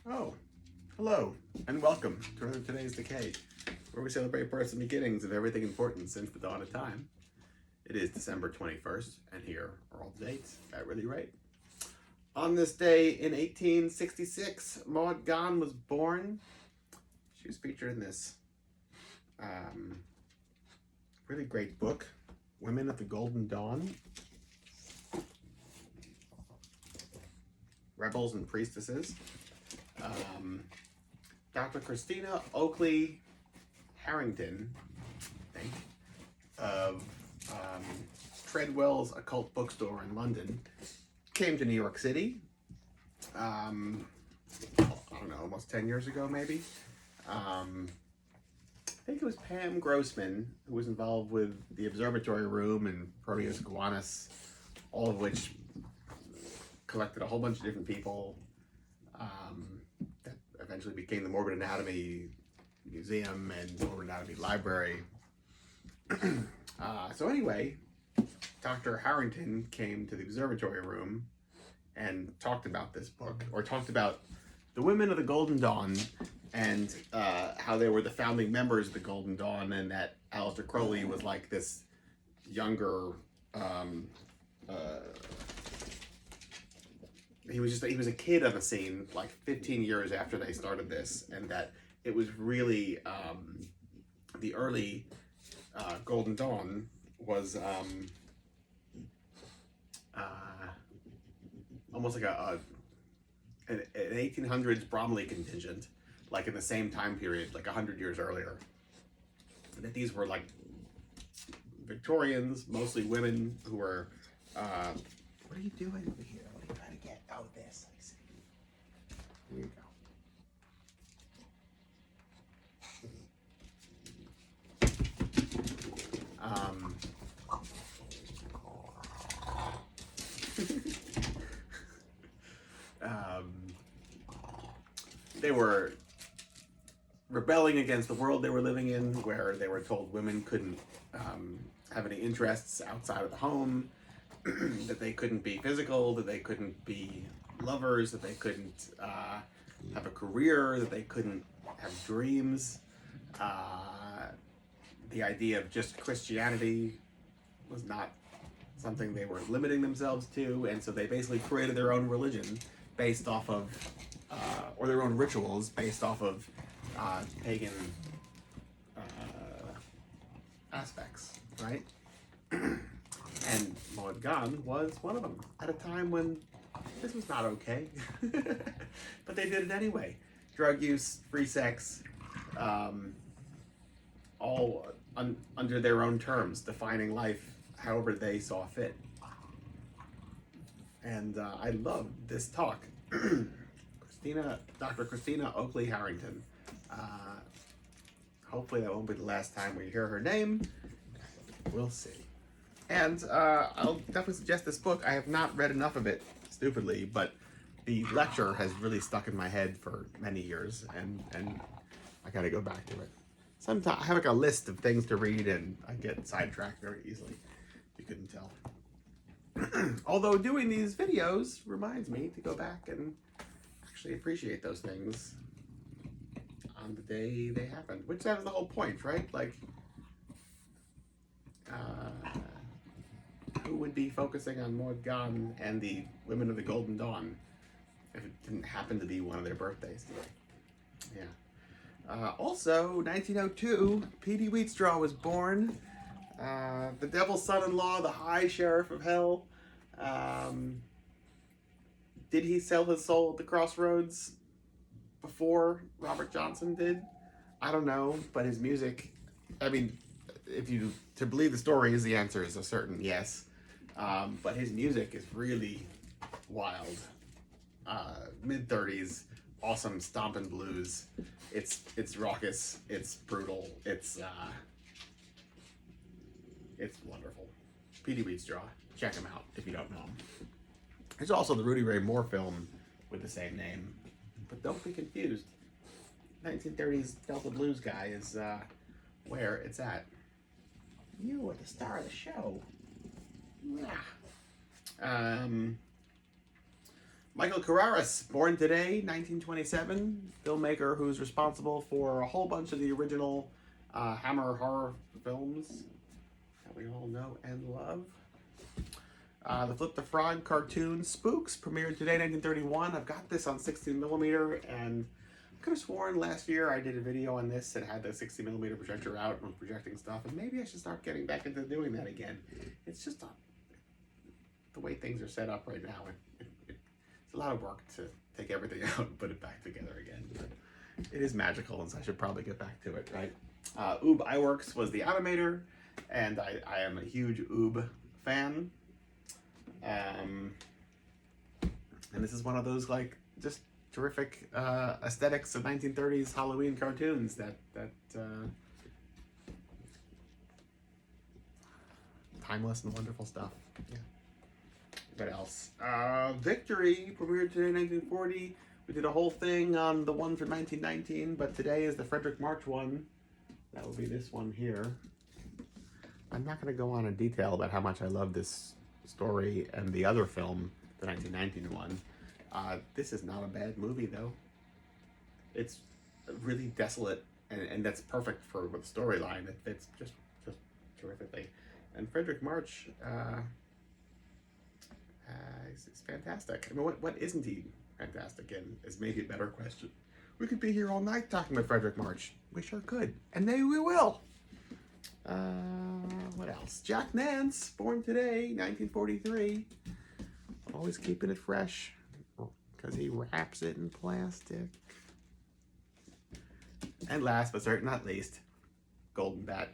Oh, hello, and welcome to today's Decay, where we celebrate births and beginnings of everything important since the dawn of time. It is December 21st, and here are all the dates at Really Right. On this day in 1866, Maud Gonne was born. She was featured in this really great book, Women of the Golden Dawn, Rebels and Priestesses. Dr. Christina Oakley Harrington, I think, of Treadwell's Occult Bookstore in London, came to New York City, I don't know, almost 10 years ago, maybe. I think it was Pam Grossman who was involved with the Observatory Room and Proteus Gowanus, all of which collected a whole bunch of different people that eventually became the Morbid Anatomy Museum and Morbid Anatomy Library. So anyway, Dr. Harrington came to the Observatory Room and talked about this book, or talked about the Women of the Golden Dawn and how they were the founding members of the Golden Dawn, and that Aleister Crowley was like this younger he was a kid on the scene like 15 years after they started this, and that it was really the early Golden Dawn was almost like an 1800s Bromley contingent, like in the same time period, like 100 years earlier. And that these were like Victorians, mostly women who were what are you doing over here? What are you trying to get? Oh, this. I see. Here you go. They were rebelling against the world they were living in, where they were told women couldn't have any interests outside of the home, that they couldn't be physical, that they couldn't be lovers, that they couldn't have a career, that they couldn't have dreams. The idea of just Christianity was not something they were limiting themselves to, and so they basically created their own religion based off of, or their own rituals based off of pagan aspects, right? And Maud Gonne was one of them at a time when this was not okay. But they did it anyway. Drug use, free sex, all under their own terms, defining life however they saw fit. And I love this talk. Dr. Christina Oakley Harrington. Hopefully that won't be the last time we hear her name. We'll see. And I'll definitely suggest this book. I have not read enough of it, stupidly, but the lecture has really stuck in my head for many years, and I gotta go back to it. Sometimes I have like a list of things to read, and I get sidetracked very easily. You couldn't tell. Although doing these videos reminds me to go back and actually appreciate those things on the day they happened, which that was the whole point, right? Like, who would be focusing on Maud Gonne and the Women of the Golden Dawn if it didn't happen to be one of their birthdays today? Yeah. Also, 1902, P.D. Wheatstraw was born. The devil's son-in-law, the High Sheriff of Hell. Did he sell his soul at the crossroads before Robert Johnson did? I don't know, but his music, I mean, to believe the story, the answer is a certain yes. But his music is really wild. Mid-30s, awesome stomping blues. It's raucous, it's brutal, it's wonderful. P.D. Wheatstraw, check him out if you don't know him. There's also the Rudy Ray Moore film with the same name, but don't be confused. 1930s Delta Blues guy is where it's at. You are the star of the show. Michael Carraris, born today, 1927, filmmaker who's responsible for a whole bunch of the original Hammer horror films that we all know and love. The Flip the Frog cartoon Spooks premiered today, 1931. I've got this on 16mm, and I could have sworn last year I did a video on this that had the 60mm projector out and projecting stuff, and maybe I should start getting back into doing that again. It's just the way things are set up right now. It's a lot of work to take everything out and put it back together again. But it is magical, and so I should probably get back to it, right? Oob Iwerks was the animator, and I am a huge Oob fan. And this is one of those like just terrific aesthetics of 1930s Halloween cartoons that timeless and wonderful stuff. Yeah. What else? Victory premiered today, 1940. We did a whole thing on the one from 1919, but today is the Frederick March one. That will be this one here. I'm not going to go on in detail about how much I love this story and the other film, the 1919 one. This is not a bad movie, though. It's really desolate, and that's perfect for the storyline. It fits just terrifically. And Frederick March is fantastic. I mean, what isn't he fantastic in is maybe a better question. We could be here all night talking about Frederick March. We sure could, and maybe we will. What else? Jack Nance, born today, 1943. Always keeping it fresh because he wraps it in plastic. And last but certainly not least, Golden Bat.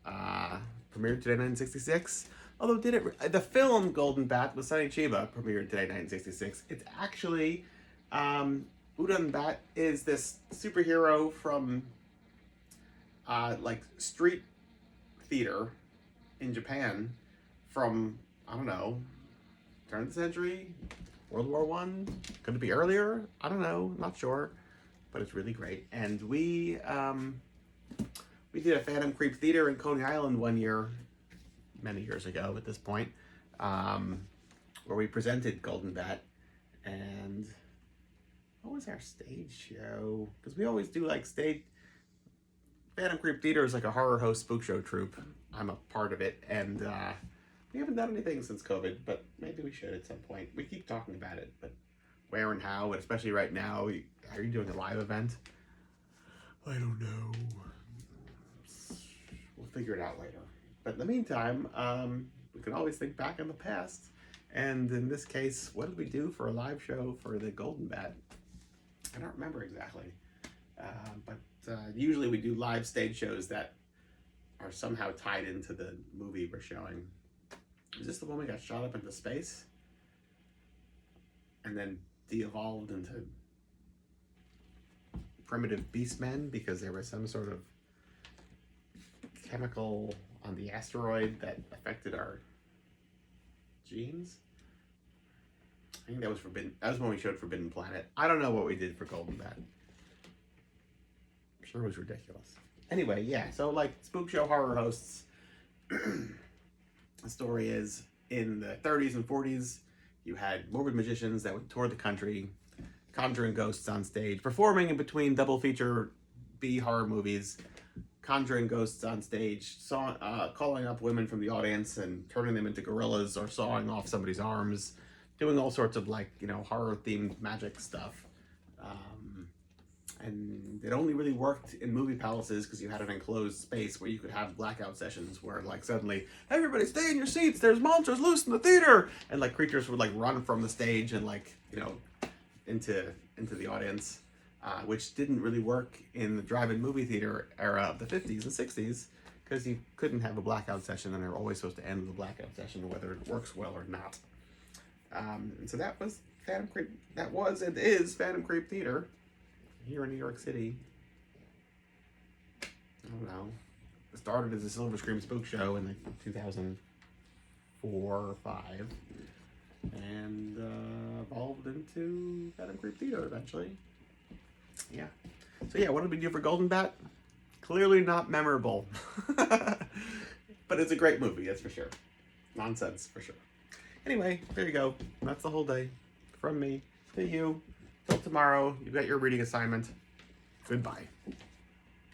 Premiered today, 1966. Although the film Golden Bat with Sonny Chiba premiered today, 1966. It's actually Udan Bat is this superhero from like street theater in Japan from, I don't know, turn of the century, World War I, could it be earlier? I don't know, not sure, but it's really great. And we did a Phantom Creep Theater in Coney Island one year, many years ago at this point, where we presented Golden Bat. And what was our stage show? Because we always do like Phantom Creep Theater is like a horror host spook show troupe. I'm a part of it, and we haven't done anything since COVID, but maybe we should at some point. We keep talking about it, but where and how, and especially right now, are you doing a live event? I don't know. We'll figure it out later. But in the meantime, we can always think back on the past, and in this case, what did we do for a live show for the Golden Bat? I don't remember exactly, but usually we do live stage shows that are somehow tied into the movie we're showing. Is this the one we got shot up into space and then de-evolved into primitive beastmen because there was some sort of chemical on the asteroid that affected our genes? I think that was Forbidden. That was when we showed Forbidden Planet. I don't know what we did for Golden Bat. I'm sure it was ridiculous. Anyway, yeah, so like spook show horror hosts, the story is in the 30s and 40s, you had morbid magicians that would tour the country, conjuring ghosts on stage, performing in between double feature B horror movies, conjuring ghosts on stage, calling up women from the audience and turning them into gorillas or sawing off somebody's arms, doing all sorts of like, horror themed magic stuff. And it only really worked in movie palaces because you had an enclosed space where you could have blackout sessions where like suddenly, everybody stay in your seats, there's monsters loose in the theater! And like creatures would like run from the stage and like, into the audience, which didn't really work in the drive-in movie theater era of the 50s and 60s because you couldn't have a blackout session and they're always supposed to end with a blackout session whether it works well or not. And so that was Phantom Creep, that was and is Phantom Creep Theater here in New York City. I don't know. It started as a Silver Scream Spook Show in like 2004 or 5 and evolved into Phantom Creep Theater eventually. Yeah. So yeah, what did we do for Golden Bat? Clearly not memorable. But it's a great movie, that's for sure. Nonsense, for sure. Anyway, there you go. That's the whole day. from me to you. Till tomorrow, you got your reading assignment. Goodbye.